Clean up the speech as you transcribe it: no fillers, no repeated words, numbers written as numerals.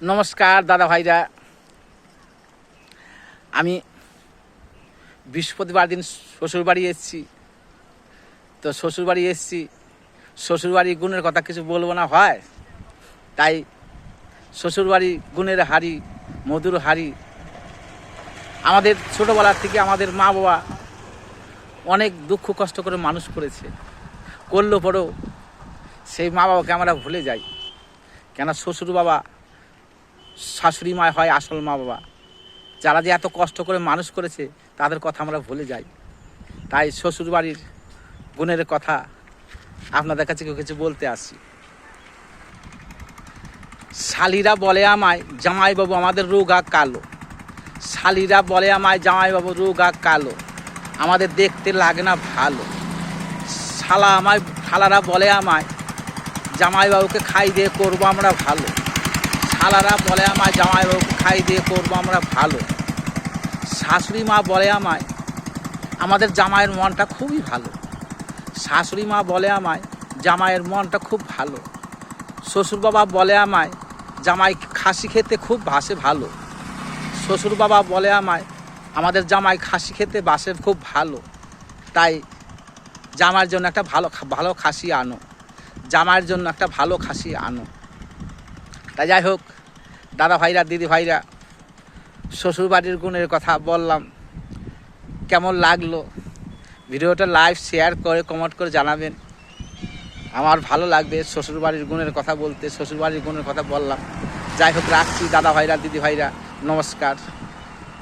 নমস্কার দাদা ভাইরা, আমি বৃহস্পতিবার দিন শ্বশুরবাড়ি এসেছি। তো শ্বশুরবাড়ির গুণের কথা কিছু বলবো না হয়, তাই শ্বশুরবাড়ি গুণের হাড়ি, মধুর হাড়ি। আমাদের ছোটোবেলার থেকে আমাদের মা বাবা অনেক দুঃখ কষ্ট করে মানুষ করেছে, করলো পরেও সেই মা বাবাকে আমরা ভুলে যাই। কেন শ্বশুর বাবা শাশুড়ি মা হয় আসল মা বাবা, যারা যে এত কষ্ট করে মানুষ করেছে তাদের কথা আমরা ভুলে যাই। তাই শ্বশুরবাড়ির গুণের কথা আপনাদের কাছে কিছু বলতে আসি। শালিরা বলে আমায় জামাইবাবু আমাদের রোগা কালো, শালিরা বলে আমায় জামাইবাবু রোগা কালো, আমাদের দেখতে লাগে না ভালো। শালারা বলে আমায় জামাইবাবুকে খাই দিয়ে করবো আমরা ভালো, শালারা বলে আমায় জামাইবাবুকে খাই দিয়ে করবো আমরা ভালো। শাশুড়ি মা বলে আমায় আমাদের জামাইয়ের মনটা খুবই ভালো, শাশুড়ি মা বলে আমায় জামাইয়ের মনটা খুব ভালো। শ্বশুর বাবা বলে আমায় জামাই খাসি খেতে খুব বাসে ভালো, শ্বশুর বাবা বলে আমায় আমাদের জামাই খাসি খেতে বাসে খুব ভালো। তাই জামাইয়ের জন্য একটা ভালো খাসি আনো, জামাইয়ের জন্য একটা ভালো খাসি আনো। তাই যাই হোক দাদা ভাইরা, দিদি ভাইরা, শ্বশুরবাড়ির গুণের কথা বললাম। কেমন লাগলো ভিডিওটা? লাইভ শেয়ার করে কমেন্ট করে জানাবেন। আমার ভালো লাগবে শ্বশুরবাড়ির গুণের কথা বলতে, শ্বশুরবাড়ির গুণের কথা বললাম। যাই হোক রাখছি দাদা ভাইরা, দিদি ভাইরা, নমস্কার।